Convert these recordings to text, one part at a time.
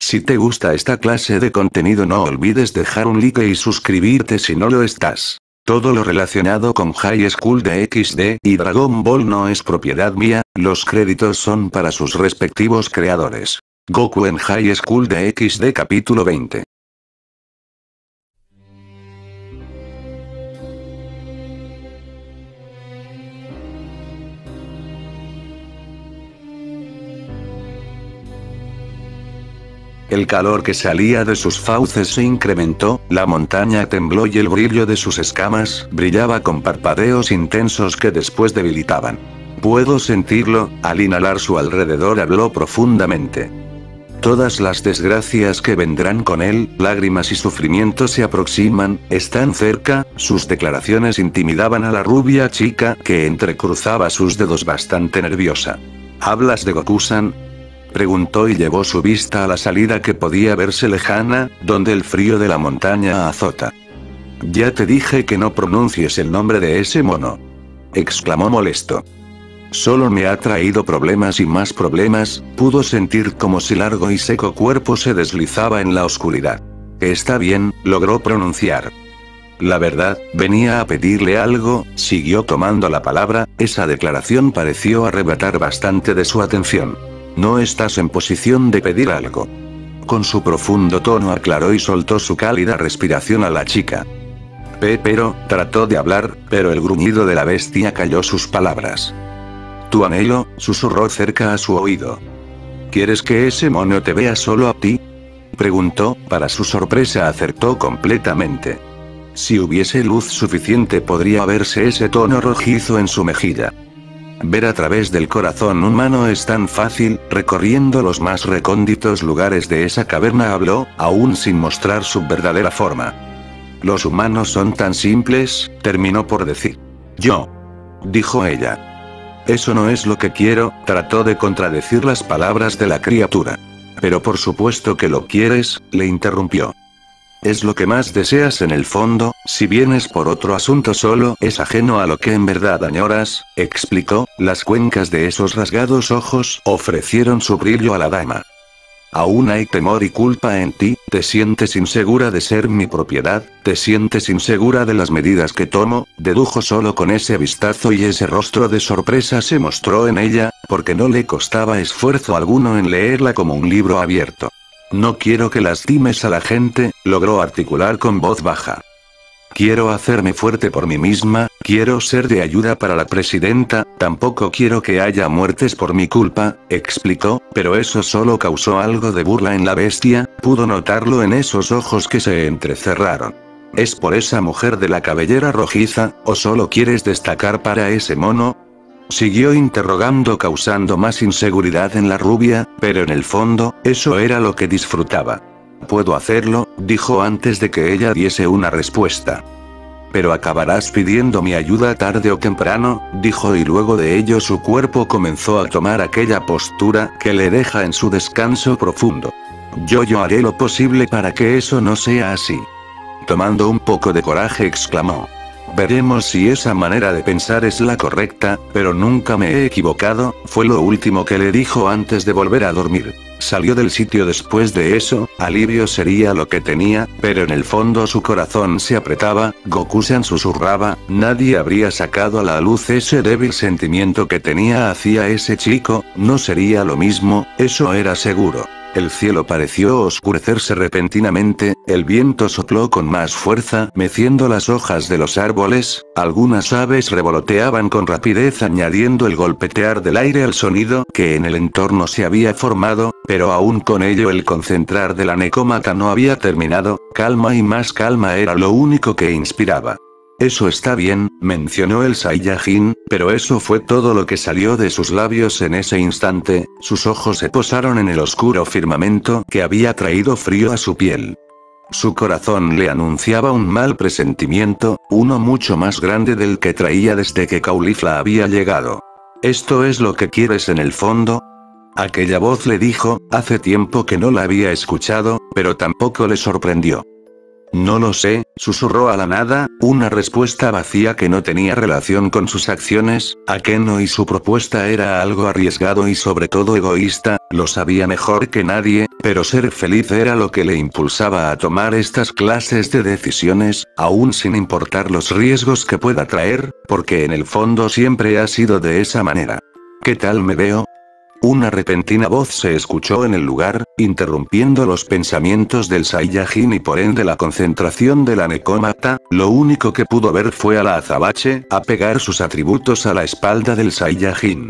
Si te gusta esta clase de contenido no olvides dejar un like y suscribirte si no lo estás. Todo lo relacionado con High School DxD y Dragon Ball no es propiedad mía, los créditos son para sus respectivos creadores. Goku en High School DxD capítulo 20. El calor que salía de sus fauces se incrementó, la montaña tembló y el brillo de sus escamas brillaba con parpadeos intensos que después debilitaban. Puedo sentirlo, al inhalar su alrededor habló profundamente. Todas las desgracias que vendrán con él, lágrimas y sufrimiento se aproximan, están cerca, sus declaraciones intimidaban a la rubia chica que entrecruzaba sus dedos bastante nerviosa. ¿Hablas de Goku-san?, preguntó y llevó su vista a la salida que podía verse lejana, donde el frío de la montaña azota. Ya te dije que no pronuncies el nombre de ese mono, exclamó molesto. Solo me ha traído problemas y más problemas, pudo sentir como su largo y seco cuerpo se deslizaba en la oscuridad. Está bien, logró pronunciar. La verdad, venía a pedirle algo, siguió tomando la palabra, esa declaración pareció arrebatar bastante de su atención. No estás en posición de pedir algo. Con su profundo tono aclaró y soltó su cálida respiración a la chica. Pero, trató de hablar, pero el gruñido de la bestia calló sus palabras. Tu anhelo, susurró cerca a su oído. ¿Quieres que ese mono te vea solo a ti?, preguntó, para su sorpresa acertó completamente. Si hubiese luz suficiente podría verse ese tono rojizo en su mejilla. Ver a través del corazón humano es tan fácil, recorriendo los más recónditos lugares de esa caverna habló, aún sin mostrar su verdadera forma. Los humanos son tan simples, terminó por decir. Yo, dijo ella. Eso no es lo que quiero, trató de contradecir las palabras de la criatura. Pero por supuesto que lo quieres, le interrumpió. Es lo que más deseas en el fondo, si vienes por otro asunto solo es ajeno a lo que en verdad añoras, explicó, las cuencas de esos rasgados ojos ofrecieron su brillo a la dama. Aún hay temor y culpa en ti, te sientes insegura de ser mi propiedad, te sientes insegura de las medidas que tomo, dedujo solo con ese vistazo y ese rostro de sorpresa se mostró en ella, porque no le costaba esfuerzo alguno en leerla como un libro abierto. No quiero que lastimes a la gente, logró articular con voz baja. Quiero hacerme fuerte por mí misma, quiero ser de ayuda para la presidenta, tampoco quiero que haya muertes por mi culpa, explicó, pero eso solo causó algo de burla en la bestia, pudo notarlo en esos ojos que se entrecerraron. ¿Es por esa mujer de la cabellera rojiza, o solo quieres destacar para ese mono? Siguió interrogando causando más inseguridad en la rubia, pero en el fondo, eso era lo que disfrutaba. Puedo hacerlo, dijo antes de que ella diese una respuesta. Pero acabarás pidiendo mi ayuda tarde o temprano, dijo y luego de ello su cuerpo comenzó a tomar aquella postura que le deja en su descanso profundo. Yo haré lo posible para que eso no sea así. Tomando un poco de coraje exclamó. Veremos si esa manera de pensar es la correcta, pero nunca me he equivocado, fue lo último que le dijo antes de volver a dormir. Salió del sitio después de eso, alivio sería lo que tenía, pero en el fondo su corazón se apretaba, Goku-san susurraba, nadie habría sacado a la luz ese débil sentimiento que tenía hacia ese chico, no sería lo mismo, eso era seguro. El cielo pareció oscurecerse repentinamente, el viento sopló con más fuerza, meciendo las hojas de los árboles, algunas aves revoloteaban con rapidez añadiendo el golpetear del aire al sonido que en el entorno se había formado, pero aún con ello el concentrar de la necómaca no había terminado, calma y más calma era lo único que inspiraba. Eso está bien, mencionó el Saiyajin, pero eso fue todo lo que salió de sus labios en ese instante, sus ojos se posaron en el oscuro firmamento que había traído frío a su piel. Su corazón le anunciaba un mal presentimiento, uno mucho más grande del que traía desde que Caulifla había llegado. ¿Esto es lo que quieres en el fondo? Aquella voz le dijo, hace tiempo que no la había escuchado, pero tampoco le sorprendió. No lo sé, susurró a la nada, una respuesta vacía que no tenía relación con sus acciones. Akeno y su propuesta era algo arriesgado y sobre todo egoísta, lo sabía mejor que nadie, pero ser feliz era lo que le impulsaba a tomar estas clases de decisiones, aún sin importar los riesgos que pueda traer, porque en el fondo siempre ha sido de esa manera. ¿Qué tal me veo? Una repentina voz se escuchó en el lugar, interrumpiendo los pensamientos del Saiyajin y por ende la concentración de la Nekomata. Lo único que pudo ver fue a la azabache, a pegar sus atributos a la espalda del Saiyajin.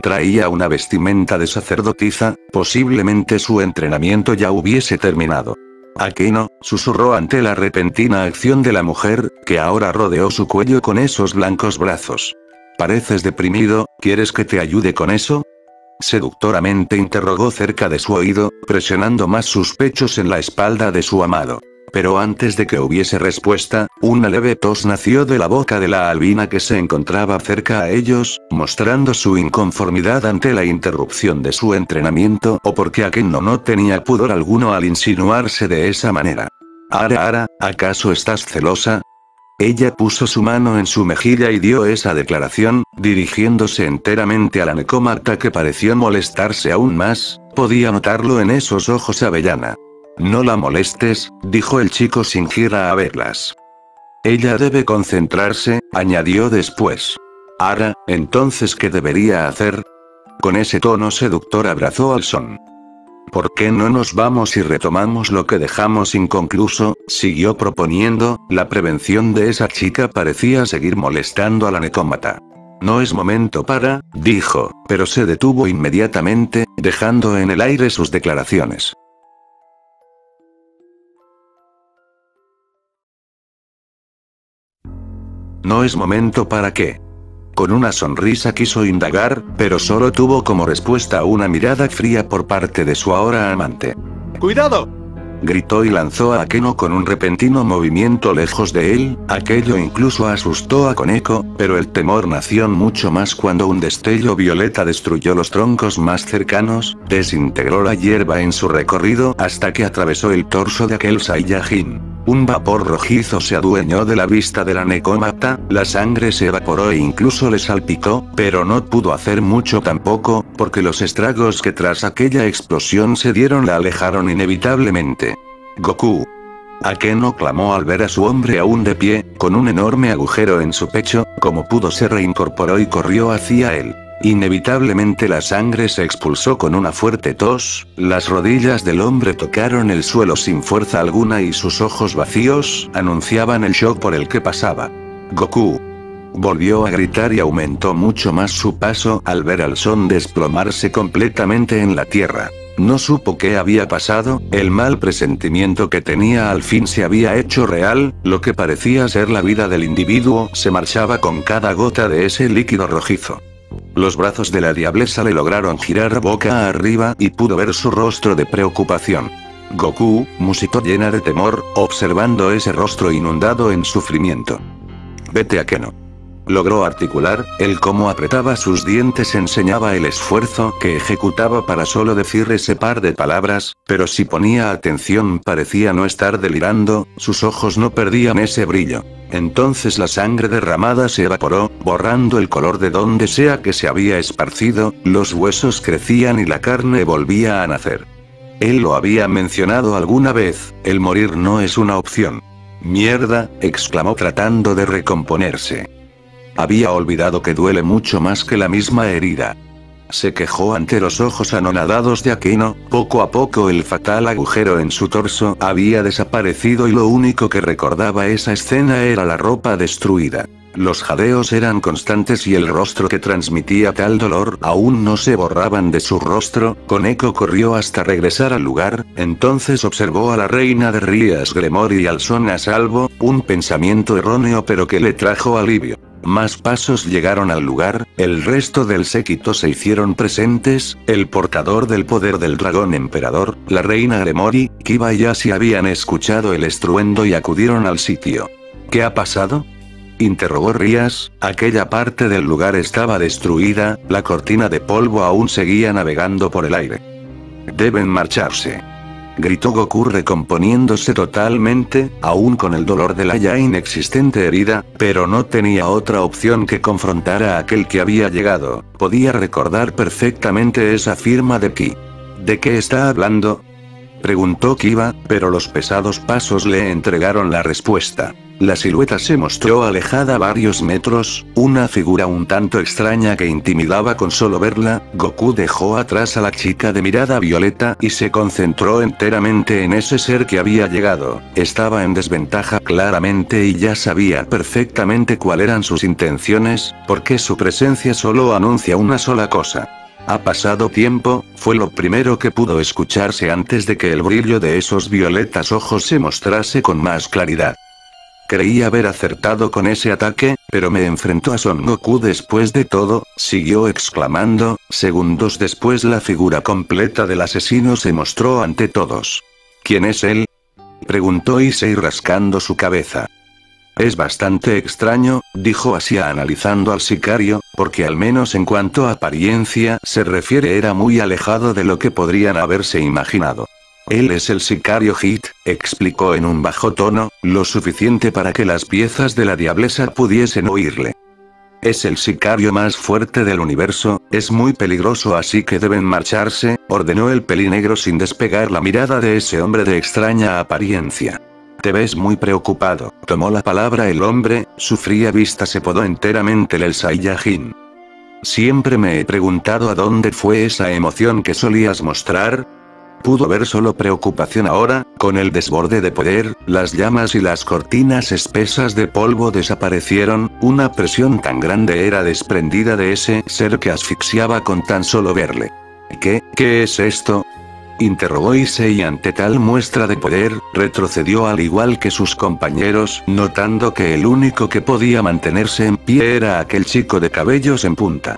Traía una vestimenta de sacerdotisa, posiblemente su entrenamiento ya hubiese terminado. Akeno, susurró ante la repentina acción de la mujer, que ahora rodeó su cuello con esos blancos brazos. Pareces deprimido, ¿quieres que te ayude con eso? Seductoramente interrogó cerca de su oído, presionando más sus pechos en la espalda de su amado. Pero antes de que hubiese respuesta, una leve tos nació de la boca de la albina que se encontraba cerca a ellos, mostrando su inconformidad ante la interrupción de su entrenamiento o porque Akeno no tenía pudor alguno al insinuarse de esa manera. Ara, ¿acaso estás celosa? Ella puso su mano en su mejilla y dio esa declaración, dirigiéndose enteramente a la Nekomata que pareció molestarse aún más, podía notarlo en esos ojos avellana. No la molestes, dijo el chico sin girar a verlas. Ella debe concentrarse, añadió después. Ara, entonces ¿qué debería hacer? Con ese tono seductor abrazó al son. ¿Por qué no nos vamos y retomamos lo que dejamos inconcluso? Siguió proponiendo. La prevención de esa chica parecía seguir molestando a la Nekomata. No es momento para, dijo, pero se detuvo inmediatamente, dejando en el aire sus declaraciones. ¿No es momento para qué? Con una sonrisa quiso indagar, pero solo tuvo como respuesta una mirada fría por parte de su ahora amante. ¡Cuidado!, gritó y lanzó a Akeno con un repentino movimiento lejos de él. Aquello incluso asustó a Koneko, pero el temor nació mucho más cuando un destello violeta destruyó los troncos más cercanos, desintegró la hierba en su recorrido hasta que atravesó el torso de aquel Saiyajin. Un vapor rojizo se adueñó de la vista de la Nekomata, la sangre se evaporó e incluso le salpicó, pero no pudo hacer mucho tampoco, porque los estragos que tras aquella explosión se dieron la alejaron inevitablemente. Goku. Akeno clamó al ver a su hombre aún de pie, con un enorme agujero en su pecho, como pudo se reincorporó y corrió hacia él. Inevitablemente la sangre se expulsó con una fuerte tos, las rodillas del hombre tocaron el suelo sin fuerza alguna y sus ojos vacíos anunciaban el shock por el que pasaba. Goku. Volvió a gritar y aumentó mucho más su paso al ver al son desplomarse completamente en la tierra. No supo qué había pasado, el mal presentimiento que tenía al fin se había hecho real, lo que parecía ser la vida del individuo se marchaba con cada gota de ese líquido rojizo. Los brazos de la diablesa le lograron girar boca arriba y pudo ver su rostro de preocupación. Goku, musitó llena de temor, observando ese rostro inundado en sufrimiento. Vete a Akeno. Logró articular, el cómo apretaba sus dientes enseñaba el esfuerzo que ejecutaba para solo decir ese par de palabras, pero si ponía atención parecía no estar delirando, sus ojos no perdían ese brillo. Entonces la sangre derramada se evaporó, borrando el color de donde sea que se había esparcido, los huesos crecían y la carne volvía a nacer. Él lo había mencionado alguna vez, el morir no es una opción. Mierda, exclamó tratando de recomponerse. Había olvidado que duele mucho más que la misma herida. Se quejó ante los ojos anonadados de Akeno, poco a poco el fatal agujero en su torso había desaparecido y lo único que recordaba esa escena era la ropa destruida. Los jadeos eran constantes y el rostro que transmitía tal dolor aún no se borraban de su rostro. Koneko corrió hasta regresar al lugar, entonces observó a la reina de Rías Gremory y al son a salvo, un pensamiento erróneo pero que le trajo alivio. Más pasos llegaron al lugar, el resto del séquito se hicieron presentes, el portador del poder del dragón emperador, la reina Gremory, Kiba y Ashi habían escuchado el estruendo y acudieron al sitio. ¿Qué ha pasado?, interrogó Rías. Aquella parte del lugar estaba destruida, la cortina de polvo aún seguía navegando por el aire. Deben marcharse. Gritó Goku recomponiéndose totalmente, aún con el dolor de la ya inexistente herida, pero no tenía otra opción que confrontar a aquel que había llegado. Podía recordar perfectamente esa firma de Ki. ¿De qué está hablando?, preguntó Kiba, pero los pesados pasos le entregaron la respuesta. La silueta se mostró alejada varios metros, una figura un tanto extraña que intimidaba con solo verla. Goku dejó atrás a la chica de mirada violeta y se concentró enteramente en ese ser que había llegado. Estaba en desventaja claramente y ya sabía perfectamente cuáles eran sus intenciones, porque su presencia solo anuncia una sola cosa. Ha pasado tiempo, fue lo primero que pudo escucharse antes de que el brillo de esos violetas ojos se mostrase con más claridad. Creí haber acertado con ese ataque, pero me enfrentó a Son Goku después de todo, siguió exclamando. Segundos después la figura completa del asesino se mostró ante todos. ¿Quién es él?, preguntó Issei rascando su cabeza. Es bastante extraño, dijo Asia analizando al sicario, porque al menos en cuanto a apariencia se refiere era muy alejado de lo que podrían haberse imaginado. Él es el sicario Hit, explicó en un bajo tono, lo suficiente para que las piezas de la diablesa pudiesen oírle. Es el sicario más fuerte del universo, es muy peligroso así que deben marcharse, ordenó el pelinegro sin despegar la mirada de ese hombre de extraña apariencia. Te ves muy preocupado, tomó la palabra el hombre, su fría vista se podó enteramente el Saiyajin. Siempre me he preguntado a dónde fue esa emoción que solías mostrar. Pudo ver solo preocupación ahora, con el desborde de poder, las llamas y las cortinas espesas de polvo desaparecieron, una presión tan grande era desprendida de ese ser que asfixiaba con tan solo verle. ¿Qué es esto?, interrogó Issei ante tal muestra de poder, retrocedió al igual que sus compañeros, notando que el único que podía mantenerse en pie era aquel chico de cabellos en punta.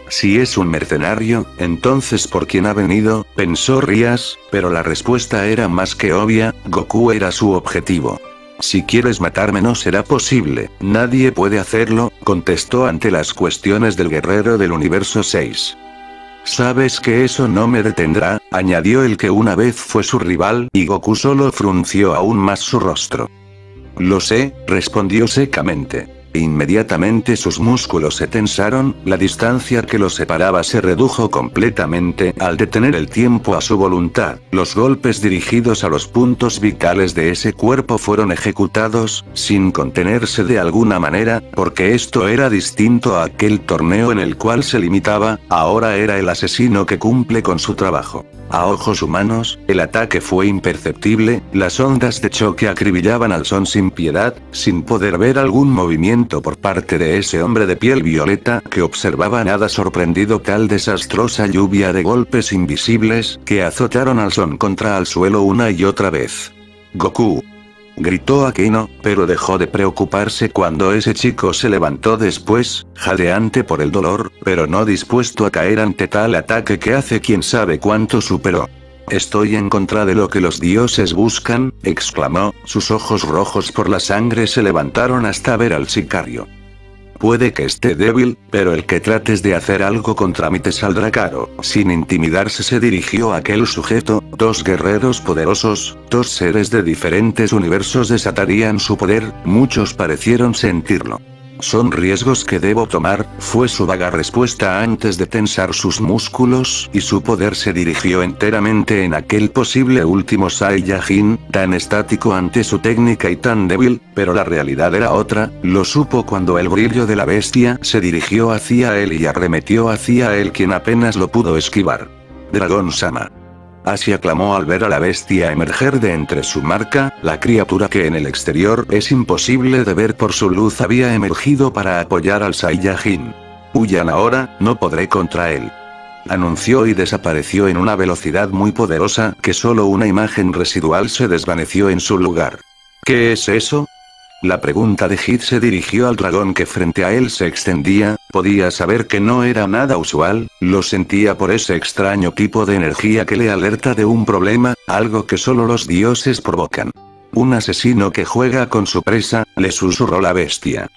Si es un mercenario, entonces ¿por quién ha venido?, pensó Rías, pero la respuesta era más que obvia, Goku era su objetivo. Si quieres matarme no será posible, nadie puede hacerlo, contestó ante las cuestiones del guerrero del universo 6. Sabes que eso no me detendrá, añadió el que una vez fue su rival, y Goku solo frunció aún más su rostro. Lo sé, respondió secamente. Inmediatamente sus músculos se tensaron, la distancia que los separaba se redujo completamente al detener el tiempo a su voluntad. Los golpes dirigidos a los puntos vitales de ese cuerpo fueron ejecutados, sin contenerse de alguna manera, porque esto era distinto a aquel torneo en el cual se limitaba, ahora era el asesino que cumple con su trabajo. A ojos humanos, el ataque fue imperceptible, las ondas de choque acribillaban al Son sin piedad, sin poder ver algún movimiento por parte de ese hombre de piel violeta que observaba nada sorprendido tal desastrosa lluvia de golpes invisibles que azotaron al Son contra el suelo una y otra vez. «¡Goku!», gritó Aquino, pero dejó de preocuparse cuando ese chico se levantó después, jadeante por el dolor, pero no dispuesto a caer ante tal ataque que hace quién sabe cuánto superó. «Estoy en contra de lo que los dioses buscan», exclamó, sus ojos rojos por la sangre se levantaron hasta ver al sicario. «Puede que esté débil, pero el que trates de hacer algo contra mí te saldrá caro». Sin intimidarse se dirigió a aquel sujeto, dos guerreros poderosos, dos seres de diferentes universos desatarían su poder, muchos parecieron sentirlo. «Son riesgos que debo tomar», fue su vaga respuesta antes de tensar sus músculos, y su poder se dirigió enteramente en aquel posible último Saiyajin, tan estático ante su técnica y tan débil, pero la realidad era otra, lo supo cuando el brillo de la bestia se dirigió hacia él y arremetió hacia él quien apenas lo pudo esquivar. «Dragón-sama». Asia clamó al ver a la bestia emerger de entre su marca, la criatura que en el exterior es imposible de ver por su luz había emergido para apoyar al Saiyajin. «Huyan ahora, no podré contra él», anunció y desapareció en una velocidad muy poderosa que solo una imagen residual se desvaneció en su lugar. «¿Qué es eso?». La pregunta de Hit se dirigió al dragón que frente a él se extendía, podía saber que no era nada usual, lo sentía por ese extraño tipo de energía que le alerta de un problema, algo que solo los dioses provocan. «Un asesino que juega con su presa», le susurró la bestia.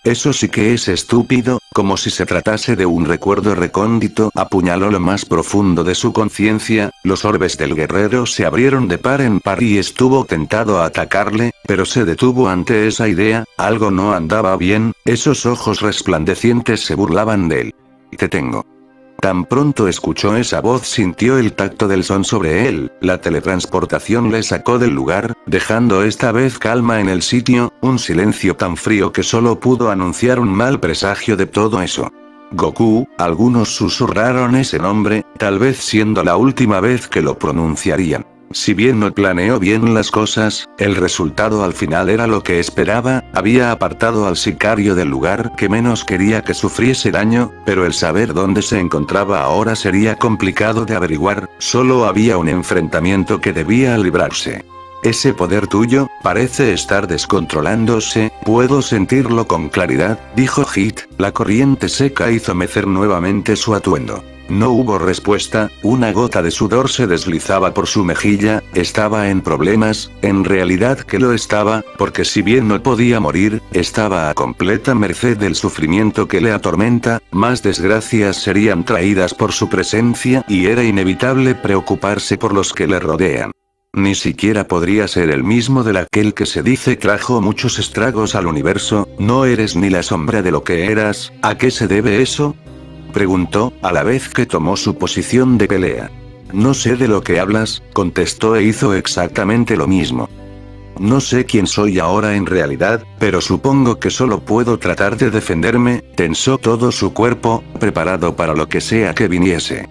Eso sí que es estúpido, como si se tratase de un recuerdo recóndito, apuñaló lo más profundo de su conciencia, los orbes del guerrero se abrieron de par en par y estuvo tentado a atacarle, pero se detuvo ante esa idea, algo no andaba bien, esos ojos resplandecientes se burlaban de él. Te tengo. Tan pronto escuchó esa voz sintió el tacto del son sobre él, la teletransportación le sacó del lugar, dejando esta vez calma en el sitio, un silencio tan frío que solo pudo anunciar un mal presagio de todo eso. Goku, algunos susurraron ese nombre, tal vez siendo la última vez que lo pronunciarían. Si bien no planeó bien las cosas, el resultado al final era lo que esperaba, había apartado al sicario del lugar que menos quería que sufriese daño, pero el saber dónde se encontraba ahora sería complicado de averiguar, solo había un enfrentamiento que debía librarse. Ese poder tuyo, parece estar descontrolándose, puedo sentirlo con claridad, dijo Hit, la corriente seca hizo mecer nuevamente su atuendo. No hubo respuesta, una gota de sudor se deslizaba por su mejilla, estaba en problemas, en realidad que lo estaba, porque si bien no podía morir, estaba a completa merced del sufrimiento que le atormenta, más desgracias serían traídas por su presencia y era inevitable preocuparse por los que le rodean. Ni siquiera podría ser el mismo del aquel que se dice trajo muchos estragos al universo, no eres ni la sombra de lo que eras, ¿a qué se debe eso? Preguntó, a la vez que tomó su posición de pelea. No sé de lo que hablas, contestó e hizo exactamente lo mismo. No sé quién soy ahora en realidad, pero supongo que solo puedo tratar de defenderme, tensó todo su cuerpo, preparado para lo que sea que viniese.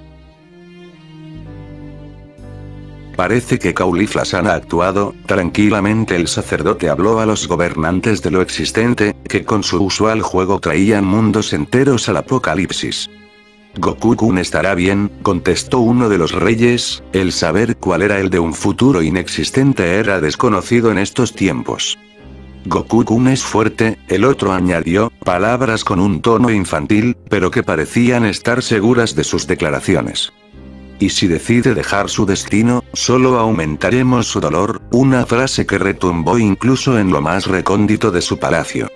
Parece que Cauliflas ha actuado, tranquilamente el sacerdote habló a los gobernantes de lo existente, que con su usual juego traían mundos enteros al apocalipsis. Goku-kun estará bien, contestó uno de los reyes, el saber cuál era el de un futuro inexistente era desconocido en estos tiempos. Goku-kun es fuerte, el otro añadió, palabras con un tono infantil, pero que parecían estar seguras de sus declaraciones. Y si decide dejar su destino, solo aumentaremos su dolor, una frase que retumbó incluso en lo más recóndito de su palacio.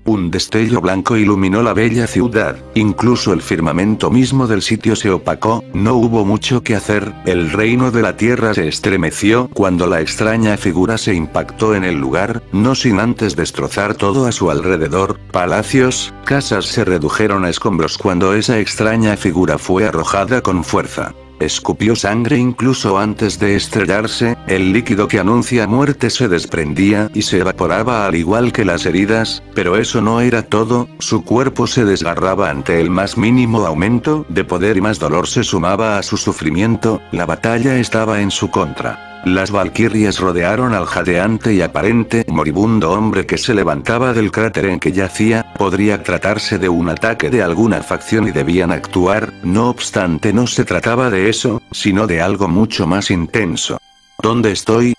Un destello blanco iluminó la bella ciudad, incluso el firmamento mismo del sitio se opacó, no hubo mucho que hacer, el reino de la tierra se estremeció cuando la extraña figura se impactó en el lugar, no sin antes destrozar todo a su alrededor, palacios, casas se redujeron a escombros cuando esa extraña figura fue arrojada con fuerza. Escupió sangre incluso antes de estrellarse, el líquido que anuncia muerte se desprendía y se evaporaba al igual que las heridas, pero eso no era todo, su cuerpo se desgarraba ante el más mínimo aumento de poder y más dolor se sumaba a su sufrimiento, la batalla estaba en su contra. Las valquirias rodearon al jadeante y aparente moribundo hombre que se levantaba del cráter en que yacía, podría tratarse de un ataque de alguna facción y debían actuar, no obstante no se trataba de eso, sino de algo mucho más intenso. ¿Dónde estoy?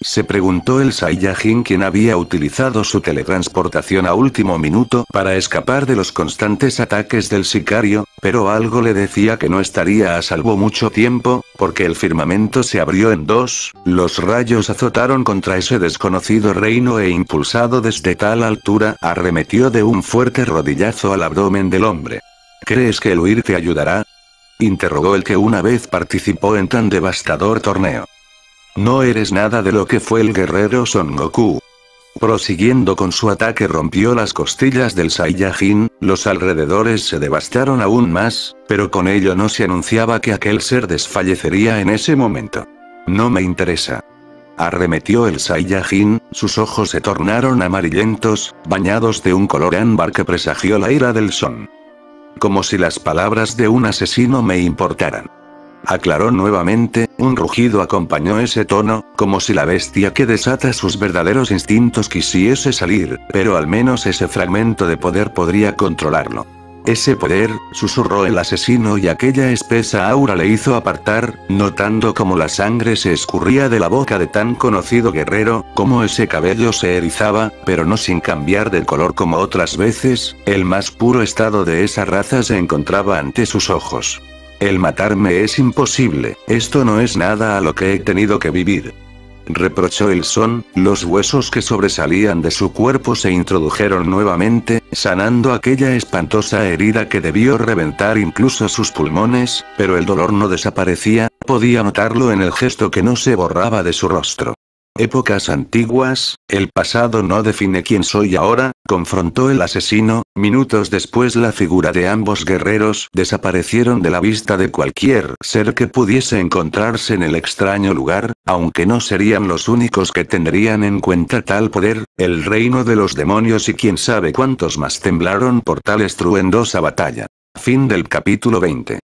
Se preguntó el Saiyajin quien había utilizado su teletransportación a último minuto para escapar de los constantes ataques del sicario, pero algo le decía que no estaría a salvo mucho tiempo, porque el firmamento se abrió en dos, los rayos azotaron contra ese desconocido reino e impulsado desde tal altura, arremetió de un fuerte rodillazo al abdomen del hombre. ¿Crees que el huir te ayudará? Interrogó el que una vez participó en tan devastador torneo. No eres nada de lo que fue el guerrero Son Goku. Prosiguiendo con su ataque rompió las costillas del Saiyajin, los alrededores se devastaron aún más, pero con ello no se anunciaba que aquel ser desfallecería en ese momento. No me interesa. Arremetió el Saiyajin, sus ojos se tornaron amarillentos, bañados de un color ámbar que presagió la ira del Son. Como si las palabras de un asesino me importaran. Aclaró nuevamente, un rugido acompañó ese tono, como si la bestia que desata sus verdaderos instintos quisiese salir, pero al menos ese fragmento de poder podría controlarlo. Ese poder, susurró el asesino y aquella espesa aura le hizo apartar, notando cómo la sangre se escurría de la boca de tan conocido guerrero, cómo ese cabello se erizaba, pero no sin cambiar de color como otras veces, el más puro estado de esa raza se encontraba ante sus ojos. El matarme es imposible, esto no es nada a lo que he tenido que vivir. reprochó el Son. Los huesos que sobresalían de su cuerpo se introdujeron nuevamente, sanando aquella espantosa herida que debió reventar incluso sus pulmones, pero el dolor no desaparecía, podía notarlo en el gesto que no se borraba de su rostro. Épocas antiguas, el pasado no define quién soy ahora, confrontó el asesino. Minutos después la figura de ambos guerreros desaparecieron de la vista de cualquier ser que pudiese encontrarse en el extraño lugar, aunque no serían los únicos que tendrían en cuenta tal poder. El reino de los demonios y quién sabe cuántos más temblaron por tal estruendosa batalla. Fin del capítulo 20.